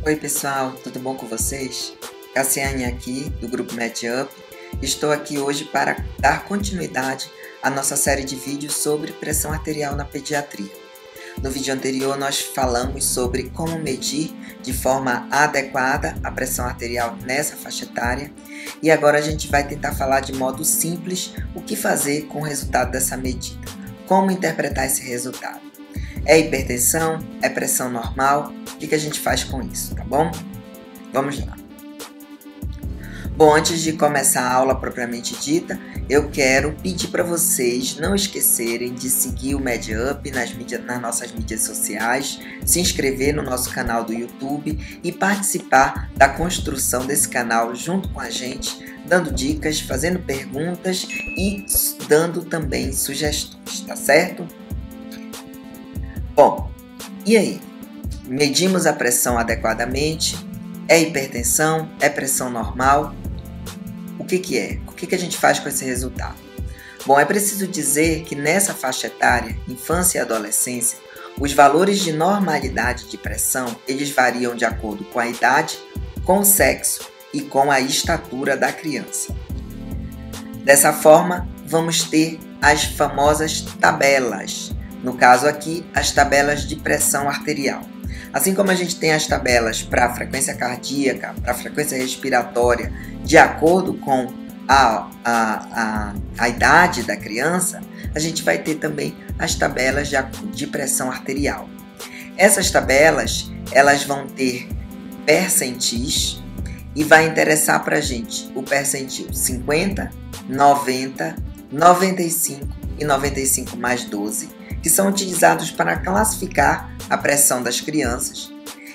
Oi pessoal, tudo bom com vocês? Cassiane aqui do grupo MedUp. Estou aqui hoje para dar continuidade à nossa série de vídeos sobre pressão arterial na pediatria. No vídeo anterior nós falamos sobre como medir de forma adequada a pressão arterial nessa faixa etária e agora a gente vai tentar falar de modo simples o que fazer com o resultado dessa medida, como interpretar esse resultado. É hipertensão? É pressão normal? O que a gente faz com isso, tá bom? Vamos lá. Bom, antes de começar a aula propriamente dita, eu quero pedir para vocês não esquecerem de seguir o MedUp nas nossas mídias sociais, se inscrever no nosso canal do YouTube e participar da construção desse canal junto com a gente, dando dicas, fazendo perguntas e dando também sugestões, tá certo? Bom, e aí? Medimos a pressão adequadamente? É hipertensão? É pressão normal? O que é? O que a gente faz com esse resultado? Bom, é preciso dizer que nessa faixa etária, infância e adolescência, os valores de normalidade de pressão, eles variam de acordo com a idade, com o sexo e com a estatura da criança. Dessa forma, vamos ter as famosas tabelas. No caso aqui, as tabelas de pressão arterial. Assim como a gente tem as tabelas para a frequência cardíaca, para a frequência respiratória, de acordo com a idade da criança, a gente vai ter também as tabelas de pressão arterial. Essas tabelas, elas vão ter percentis e vai interessar para a gente o percentil 50, 90, 95 e 95 mais 12, que são utilizados para classificar a pressão das crianças,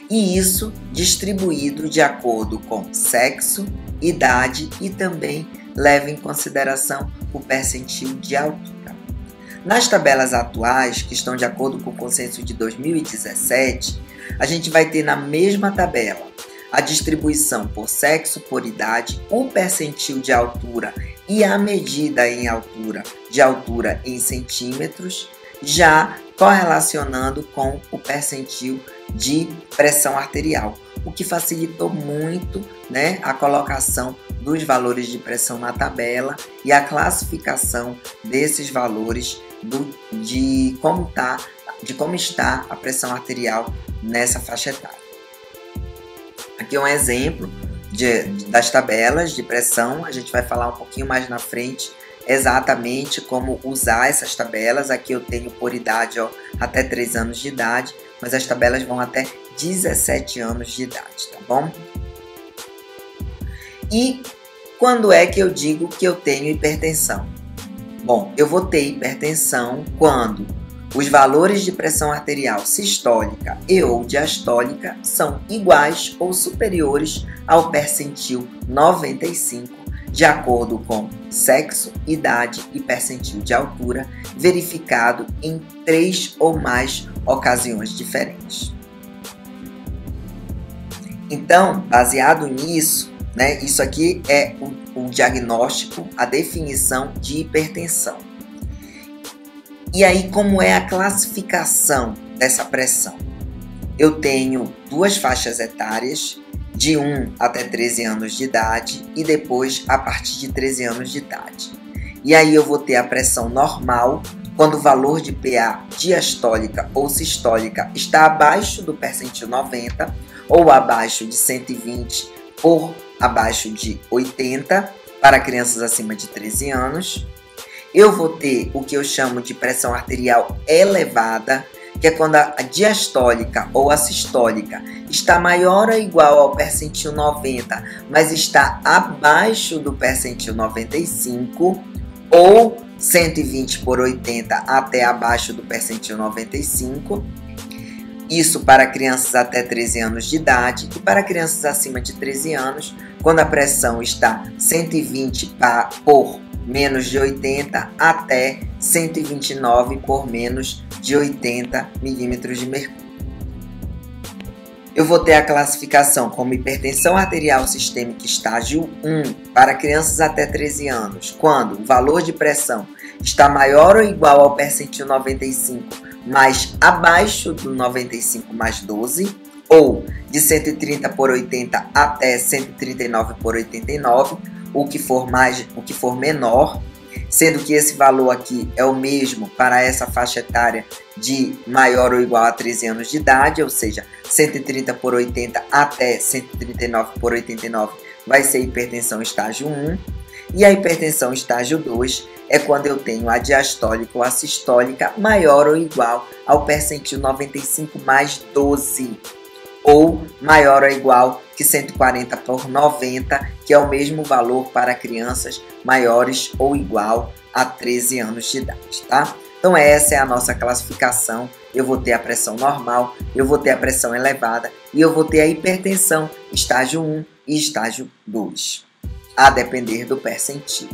e isso distribuído de acordo com sexo, idade e também leva em consideração o percentil de altura. Nas tabelas atuais, que estão de acordo com o consenso de 2017, a gente vai ter na mesma tabela a distribuição por sexo, por idade, o percentil de altura e a medida em altura, de altura em centímetros, já correlacionando com o percentil de pressão arterial, o que facilitou muito, a colocação dos valores de pressão na tabela e a classificação desses valores de como está a pressão arterial nessa faixa etária. Aqui é um exemplo das tabelas de pressão, a gente vai falar um pouquinho mais na frente exatamente como usar essas tabelas. Aqui eu tenho por idade até 3 anos de idade, mas as tabelas vão até 17 anos de idade, tá bom? E quando é que eu digo que eu tenho hipertensão? Bom, eu vou ter hipertensão quando os valores de pressão arterial sistólica e ou diastólica são iguais ou superiores ao percentil 95, de acordo com sexo, idade e percentil de altura, verificado em 3 ou mais ocasiões diferentes. Então, baseado nisso, isso aqui é o diagnóstico, a definição de hipertensão. E aí, como é a classificação dessa pressão? Eu tenho 2 faixas etárias, de 1 até 13 anos de idade e depois a partir de 13 anos de idade. E aí eu vou ter a pressão normal, quando o valor de PA diastólica ou sistólica está abaixo do percentil 90 ou abaixo de 120 por abaixo de 80 para crianças acima de 13 anos. Eu vou ter o que eu chamo de pressão arterial elevada, que é quando a diastólica ou a sistólica está maior ou igual ao percentil 90, mas está abaixo do percentil 95, ou 120 por 80 até abaixo do percentil 95. Isso para crianças até 13 anos de idade e para crianças acima de 13 anos, quando a pressão está 120 por menos de 80 até 129 por menos de 80 milímetros de mercúrio. Eu vou ter a classificação como hipertensão arterial sistêmica estágio 1 para crianças até 13 anos, quando o valor de pressão está maior ou igual ao percentil 95, mas abaixo do 95 mais 12, ou de 130/80 até 139/89, o que for menor, sendo que esse valor aqui é o mesmo para essa faixa etária de maior ou igual a 13 anos de idade, ou seja, 130/80 até 139/89 vai ser hipertensão estágio 1, e a hipertensão estágio 2 é quando eu tenho a diastólica ou a sistólica maior ou igual ao percentil 95/12, ou maior ou igual que 140/90, que é o mesmo valor para crianças maiores ou igual a 13 anos de idade, tá? Então essa é a nossa classificação. Eu vou ter a pressão normal, eu vou ter a pressão elevada e eu vou ter a hipertensão estágio 1 e estágio 2, a depender do percentil.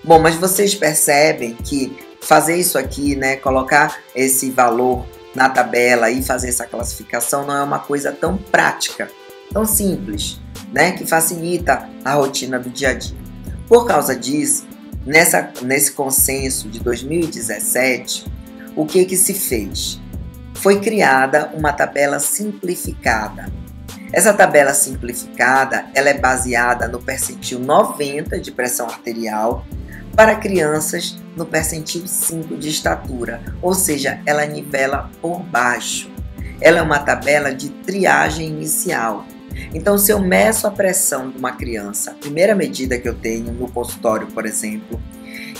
Bom, mas vocês percebem que fazer isso aqui, né, colocar esse valor na tabela e fazer essa classificação não é uma coisa tão prática, tão simples, né, que facilita a rotina do dia a dia. Por causa disso, nesse consenso de 2017, o que se fez? Foi criada uma tabela simplificada. Essa tabela simplificada, ela é baseada no percentil 90 de pressão arterial para crianças no percentil 5 de estatura, ou seja, ela nivela por baixo. Ela é uma tabela de triagem inicial. Então, se eu meço a pressão de uma criança, a primeira medida que eu tenho no consultório, por exemplo,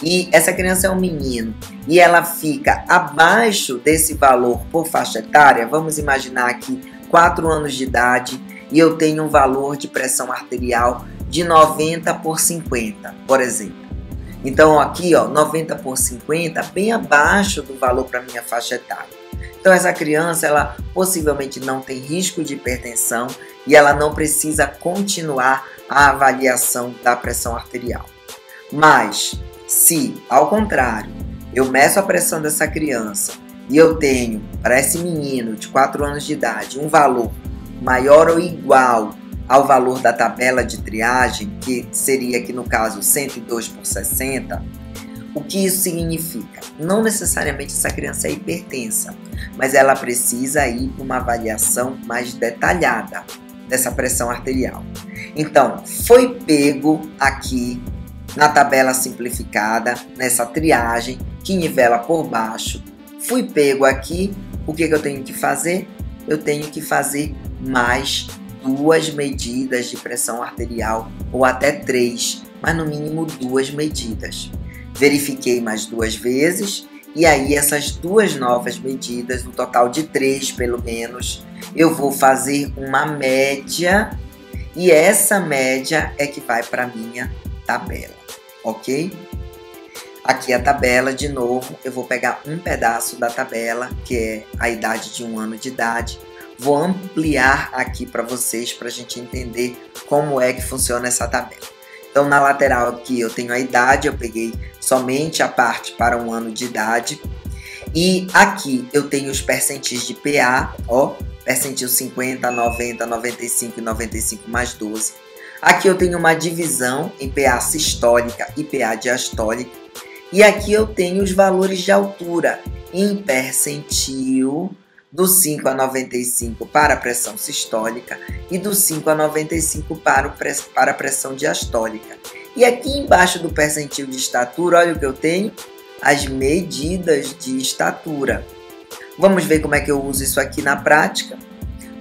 e essa criança é um menino e ela fica abaixo desse valor por faixa etária, vamos imaginar aqui 4 anos de idade, e eu tenho um valor de pressão arterial de 90/50, por exemplo. Então aqui, ó, 90/50, bem abaixo do valor para minha faixa etária. Então essa criança, ela possivelmente não tem risco de hipertensão e ela não precisa continuar a avaliação da pressão arterial. Mas se, ao contrário, eu meço a pressão dessa criança e eu tenho, para esse menino de 4 anos de idade, um valor maior ou igual ao valor da tabela de triagem, que seria aqui no caso 102/60, o que isso significa? Não necessariamente essa criança é hipertensa, mas ela precisa ir para uma avaliação mais detalhada dessa pressão arterial. Então, foi pego aqui na tabela simplificada, nessa triagem que nivela por baixo, fui pego aqui, o que eu tenho que fazer? Eu tenho que fazer mais 2 medidas de pressão arterial, ou até 3, mas no mínimo 2 medidas. Verifiquei mais 2 vezes, e aí essas 2 novas medidas, no total de 3 pelo menos, eu vou fazer uma média, e essa média é que vai para a minha tabela, ok? Aqui a tabela, de novo, eu vou pegar um pedaço da tabela, que é a idade de 1 ano de idade, vou ampliar aqui para vocês, para a gente entender como é que funciona essa tabela. Então, na lateral aqui eu tenho a idade, eu peguei somente a parte para 1 ano de idade. E aqui eu tenho os percentis de PA, ó, percentil 50, 90, 95 e 95/12. Aqui eu tenho uma divisão em PA sistólica e PA diastólica. E aqui eu tenho os valores de altura em percentil, do 5 a 95 para a pressão sistólica e do 5 a 95 para a pressão diastólica. E aqui embaixo do percentil de estatura, olha o que eu tenho, as medidas de estatura. Vamos ver como é que eu uso isso aqui na prática.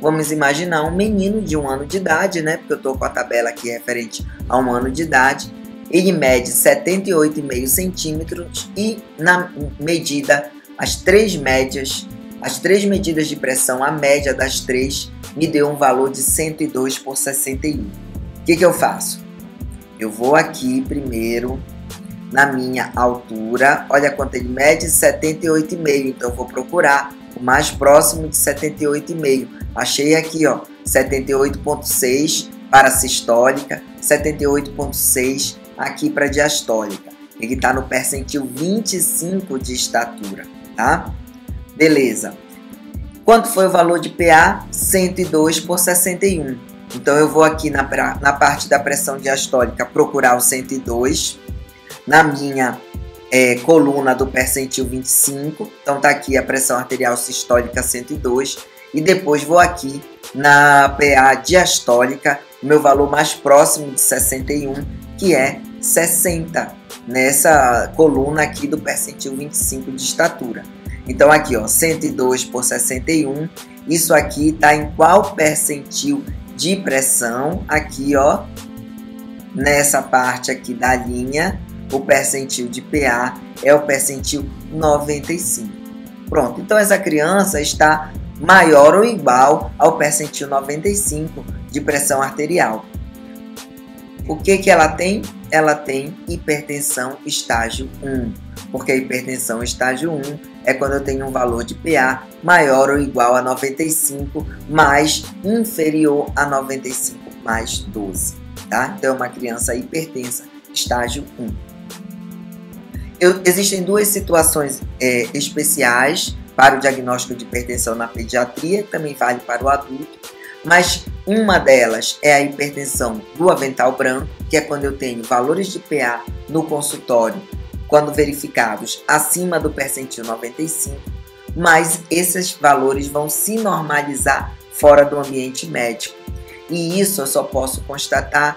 Vamos imaginar um menino de 1 ano de idade, né? Porque eu estou com a tabela aqui referente a 1 ano de idade. Ele mede 78,5 centímetros e na medida, as 3 medidas de pressão, a média das 3, me deu um valor de 102/61. O que eu faço? Eu vou aqui primeiro na minha altura, olha quanto ele mede, 78,5, então eu vou procurar o mais próximo de 78,5. Achei aqui, ó, 78,6 para a sistólica, 78,6 aqui para a diastólica. Ele está no percentil 25 de estatura, tá? Beleza. Quanto foi o valor de PA? 102/61. Então eu vou aqui na parte da pressão diastólica procurar o 102. Na minha coluna do percentil 25. Então tá aqui a pressão arterial sistólica 102. e depois vou aqui na PA diastólica, o meu valor mais próximo de 61, que é 60, nessa coluna aqui do percentil 25 de estatura. Então aqui, ó, 102 por 61, isso aqui está em qual percentil de pressão? Aqui, ó, nessa parte aqui da linha, o percentil de PA é o percentil 95. Pronto, então essa criança está maior ou igual ao percentil 95 de pressão arterial. O que ela tem? Ela tem hipertensão estágio 1, porque a hipertensão estágio 1 é quando eu tenho um valor de PA maior ou igual a 95, mas inferior a 95 mais 12, tá? Então é uma criança hipertensa estágio 1. Existem duas situações especiais para o diagnóstico de hipertensão na pediatria, que também vale para o adulto, mas uma delas é a hipertensão do avental branco, que é quando eu tenho valores de PA no consultório, quando verificados acima do percentil 95, mas esses valores vão se normalizar fora do ambiente médico. E isso eu só posso constatar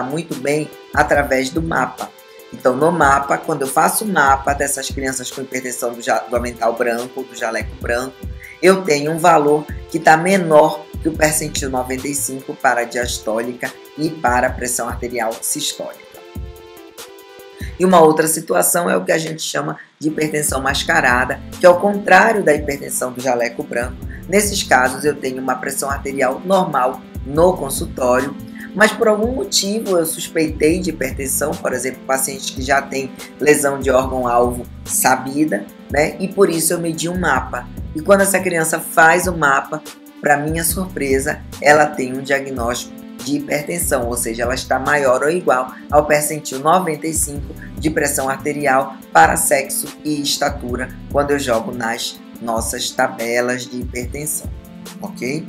muito bem através do mapa. Então, no mapa, quando eu faço o mapa dessas crianças com hipertensão do avental branco, do jaleco branco, eu tenho um valor que está menor que o percentil 95 para a diastólica e para a pressão arterial sistólica. E uma outra situação é o que a gente chama de hipertensão mascarada, que é o contrário da hipertensão do jaleco branco. Nesses casos, eu tenho uma pressão arterial normal no consultório, mas por algum motivo eu suspeitei de hipertensão, por exemplo, paciente que já tem lesão de órgão-alvo sabida, né? E por isso eu medi um mapa. E quando essa criança faz o mapa, para minha surpresa, ela tem um diagnóstico de hipertensão, ou seja, ela está maior ou igual ao percentil 95 de pressão arterial para sexo e estatura, quando eu jogo nas nossas tabelas de hipertensão, ok?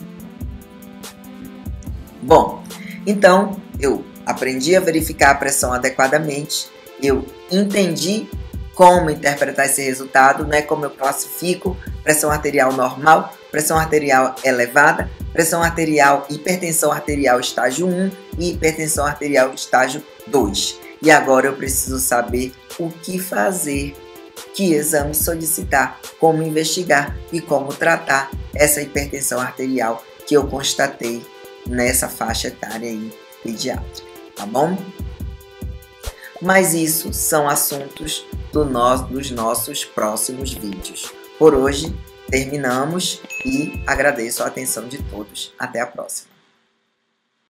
Bom, então eu aprendi a verificar a pressão adequadamente, eu entendi como interpretar esse resultado, né? Como eu classifico pressão arterial normal, pressão arterial elevada, pressão arterial, hipertensão arterial estágio 1 e hipertensão arterial estágio 2. E agora eu preciso saber o que fazer, que exame solicitar, como investigar e como tratar essa hipertensão arterial que eu constatei nessa faixa etária aí pediátrica, tá bom? Mas isso são assuntos dos nossos próximos vídeos. Por hoje terminamos e agradeço a atenção de todos. Até a próxima.